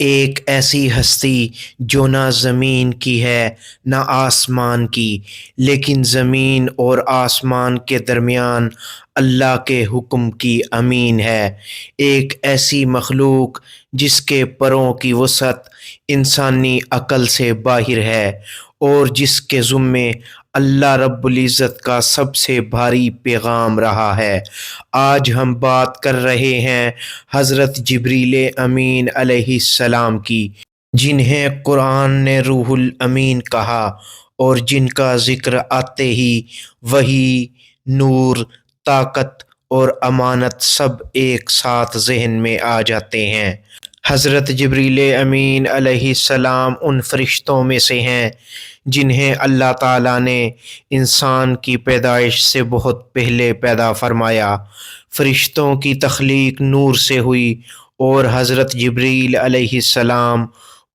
ایک ایسی ہستی جو نہ زمین کی ہے نہ آسمان کی، لیکن زمین اور آسمان کے درمیان اللہ کے حکم کی امین ہے۔ ایک ایسی مخلوق جس کے پروں کی وسعت انسانی عقل سے باہر ہے اور جس کے ذمے اللہ رب العزت کا سب سے بھاری پیغام رہا ہے۔ آج ہم بات کر رہے ہیں حضرت جبریل امین علیہ السلام کی، جنہیں قرآن نے روح الامین کہا اور جن کا ذکر آتے ہی وحی، نور، طاقت اور امانت سب ایک ساتھ ذہن میں آ جاتے ہیں۔ حضرت جبریل امین علیہ السلام ان فرشتوں میں سے ہیں جنہیں اللہ تعالیٰ نے انسان کی پیدائش سے بہت پہلے پیدا فرمایا۔ فرشتوں کی تخلیق نور سے ہوئی اور حضرت جبریل علیہ السلام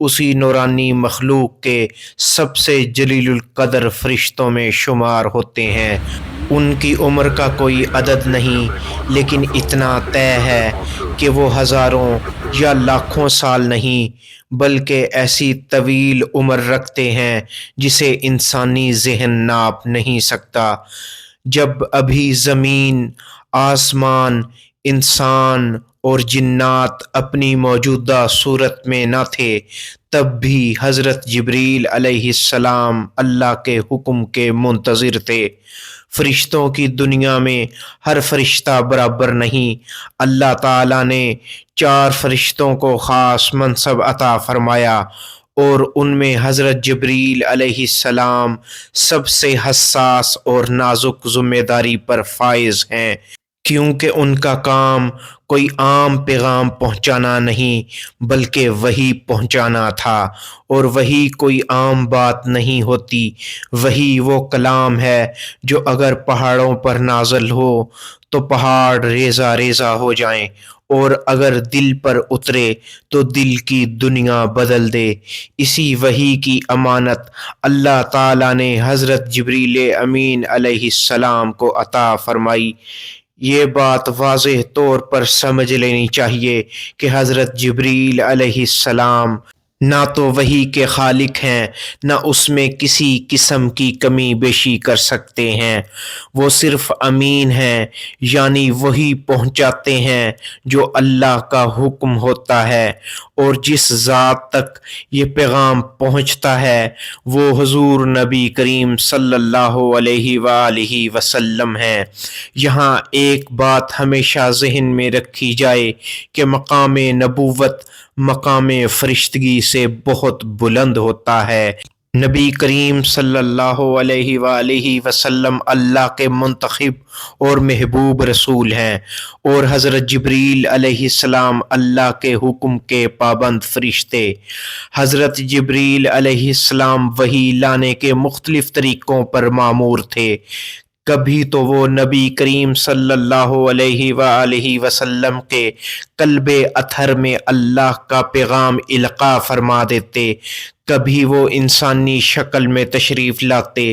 اسی نورانی مخلوق کے سب سے جلیل القدر فرشتوں میں شمار ہوتے ہیں۔ ان کی عمر کا کوئی عدد نہیں، لیکن اتنا طے ہے کہ وہ ہزاروں یا لاکھوں سال نہیں بلکہ ایسی طویل عمر رکھتے ہیں جسے انسانی ذہن ناپ نہیں سکتا۔ جب ابھی زمین، آسمان، انسان اور جنات اپنی موجودہ صورت میں نہ تھے، تب بھی حضرت جبریل علیہ السلام اللہ کے حکم کے منتظر تھے۔ فرشتوں کی دنیا میں ہر فرشتہ برابر نہیں۔ اللہ تعالیٰ نے 4 فرشتوں کو خاص منصب عطا فرمایا اور ان میں حضرت جبریل علیہ السلام سب سے حساس اور نازک ذمہ داری پر فائز ہیں، کیونکہ ان کا کام کوئی عام پیغام پہنچانا نہیں بلکہ وحی پہنچانا تھا، اور وحی کوئی عام بات نہیں ہوتی۔ وحی وہ کلام ہے جو اگر پہاڑوں پر نازل ہو تو پہاڑ ریزہ ریزہ ہو جائیں، اور اگر دل پر اترے تو دل کی دنیا بدل دے۔ اسی وحی کی امانت اللہ تعالیٰ نے حضرت جبریل امین علیہ السلام کو عطا فرمائی۔ یہ بات واضح طور پر سمجھ لینی چاہیے کہ حضرت جبریل علیہ السلام نہ تو وحی کے خالق ہیں، نہ اس میں کسی قسم کی کمی بیشی کر سکتے ہیں۔ وہ صرف امین ہیں، یعنی وہی پہنچاتے ہیں جو اللہ کا حکم ہوتا ہے، اور جس ذات تک یہ پیغام پہنچتا ہے وہ حضور نبی کریم صلی اللہ علیہ وآلہ وسلم ہیں۔ یہاں ایک بات ہمیشہ ذہن میں رکھی جائے کہ مقام نبوت مقام فرشتگی سے بہت بلند ہوتا ہے۔ نبی کریم صلی اللہ علیہ وآلہ وسلم اللہ کے منتخب اور محبوب رسول ہیں، اور حضرت جبریل علیہ السلام اللہ کے حکم کے پابند فرشتے۔ حضرت جبریل علیہ السلام وحی لانے کے مختلف طریقوں پر مامور تھے۔ کبھی تو وہ نبی کریم صلی اللہ علیہ وآلہ وسلم کے قلب اطہر میں اللہ کا پیغام القاء فرما دیتے، کبھی وہ انسانی شکل میں تشریف لاتے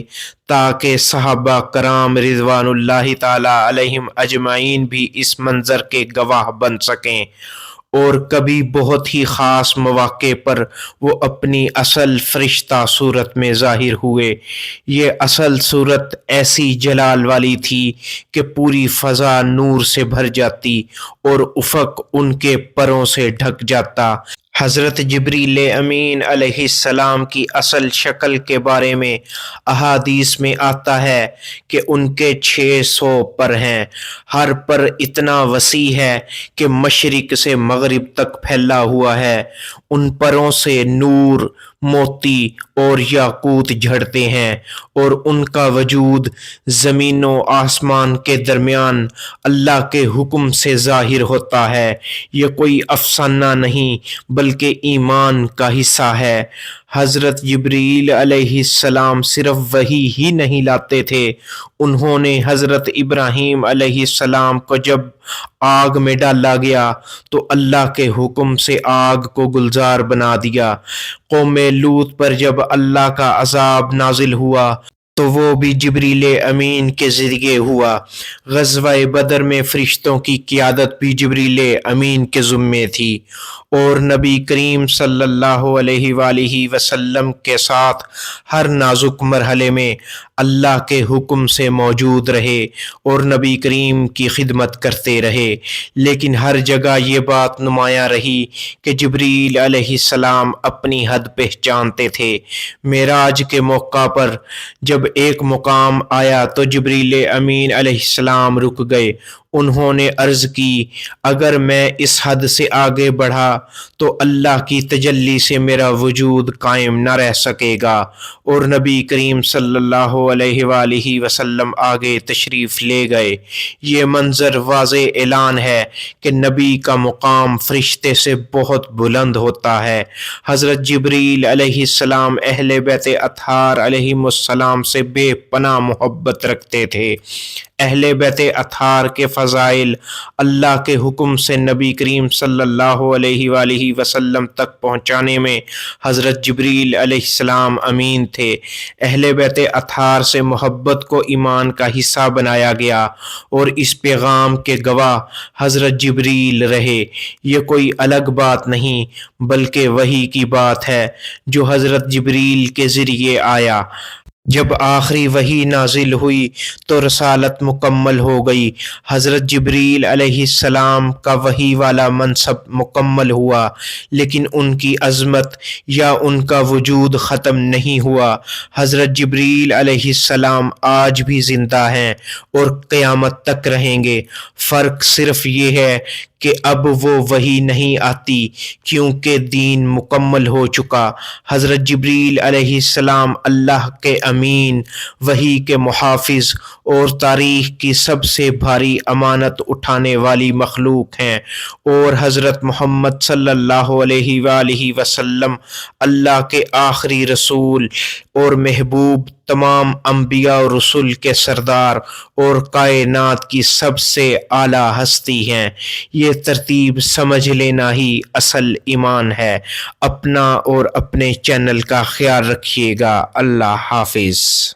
تاکہ صحابہ کرام رضوان اللہ تعالی علیہم اجمعین بھی اس منظر کے گواہ بن سکیں، اور کبھی بہت ہی خاص مواقع پر وہ اپنی اصل فرشتہ صورت میں ظاہر ہوئے۔ یہ اصل صورت ایسی جلال والی تھی کہ پوری فضا نور سے بھر جاتی اور افق ان کے پروں سے ڈھک جاتا۔ حضرت جبریل امین علیہ السلام کی اصل شکل کے بارے میں احادیث میں آتا ہے کہ ان کے 600 پر ہیں۔ ہر پر اتنا وسیع ہے کہ مشرق سے مغرب تک پھیلا ہوا ہے۔ ان پروں سے نور، موتی اور یاقوت جھڑتے ہیں، اور ان کا وجود زمین و آسمان کے درمیان اللہ کے حکم سے ظاہر ہوتا ہے۔ یہ کوئی افسانہ نہیں بلکہ ایمان کا حصہ ہے۔ حضرت جبریل علیہ السلام صرف وحی ہی نہیں لاتے تھے، انہوں نے حضرت ابراہیم علیہ السلام کو جب آگ میں ڈالا گیا تو اللہ کے حکم سے آگ کو گلزار بنا دیا۔ قوم لوط پر جب اللہ کا عذاب نازل ہوا تو وہ بھی جبریل امین کے ذریعے ہوا۔ غزوہ بدر میں فرشتوں کی قیادت بھی جبریل امین کے ذمے تھی، اور نبی کریم صلی اللہ علیہ وآلہ وسلم کے ساتھ ہر نازک مرحلے میں اللہ کے حکم سے موجود رہے اور نبی کریم کی خدمت کرتے رہے۔ لیکن ہر جگہ یہ بات نمایاں رہی کہ جبریل علیہ السلام اپنی حد پہچانتے تھے۔ معراج کے موقع پر جب ایک مقام آیا تو جبریل امین علیہ السلام رک گئے۔ انہوں نے عرض کی، اگر میں اس حد سے آگے بڑھا تو اللہ کی تجلی سے میرا وجود قائم نہ رہ سکے گا، اور نبی کریم صلی اللہ علیہ وآلہ وسلم آگے تشریف لے گئے۔ یہ منظر واضح اعلان ہے کہ نبی کا مقام فرشتے سے بہت بلند ہوتا ہے۔ حضرت جبریل علیہ السلام اہل بیت اطہار علیہم السلام سے بے پناہ محبت رکھتے تھے۔ اہل بیت اطہار کے فضائل اللہ کے حکم سے نبی کریم صلی اللہ علیہ وآلہ وسلم تک پہنچانے میں حضرت جبریل علیہ السلام امین تھے۔ اہل بیت اطہار سے محبت کو ایمان کا حصہ بنایا گیا، اور اس پیغام کے گواہ حضرت جبریل رہے۔ یہ کوئی الگ بات نہیں بلکہ وحی کی بات ہے جو حضرت جبریل کے ذریعے آیا۔ جب آخری وحی نازل ہوئی تو رسالت مکمل ہو گئی۔ حضرت جبریل علیہ السلام کا وحی والا منصب مکمل ہوا، لیکن ان کی عظمت یا ان کا وجود ختم نہیں ہوا۔ حضرت جبریل علیہ السلام آج بھی زندہ ہیں اور قیامت تک رہیں گے۔ فرق صرف یہ ہے کہ اب وہ وحی نہیں آتی کیونکہ دین مکمل ہو چکا۔ حضرت جبریل علیہ السلام اللہ کے امین، وحی کے محافظ اور تاریخ کی سب سے بھاری امانت اٹھانے والی مخلوق ہیں، اور حضرت محمد صلی اللہ علیہ وآلہ وسلم اللہ کے آخری رسول اور محبوب، تمام انبیاء و رسل کے سردار اور کائنات کی سب سے اعلیٰ ہستی ہیں۔ یہ ترتیب سمجھ لینا ہی اصل ایمان ہے۔ اپنا اور اپنے چینل کا خیال رکھیے گا۔ اللہ حافظ۔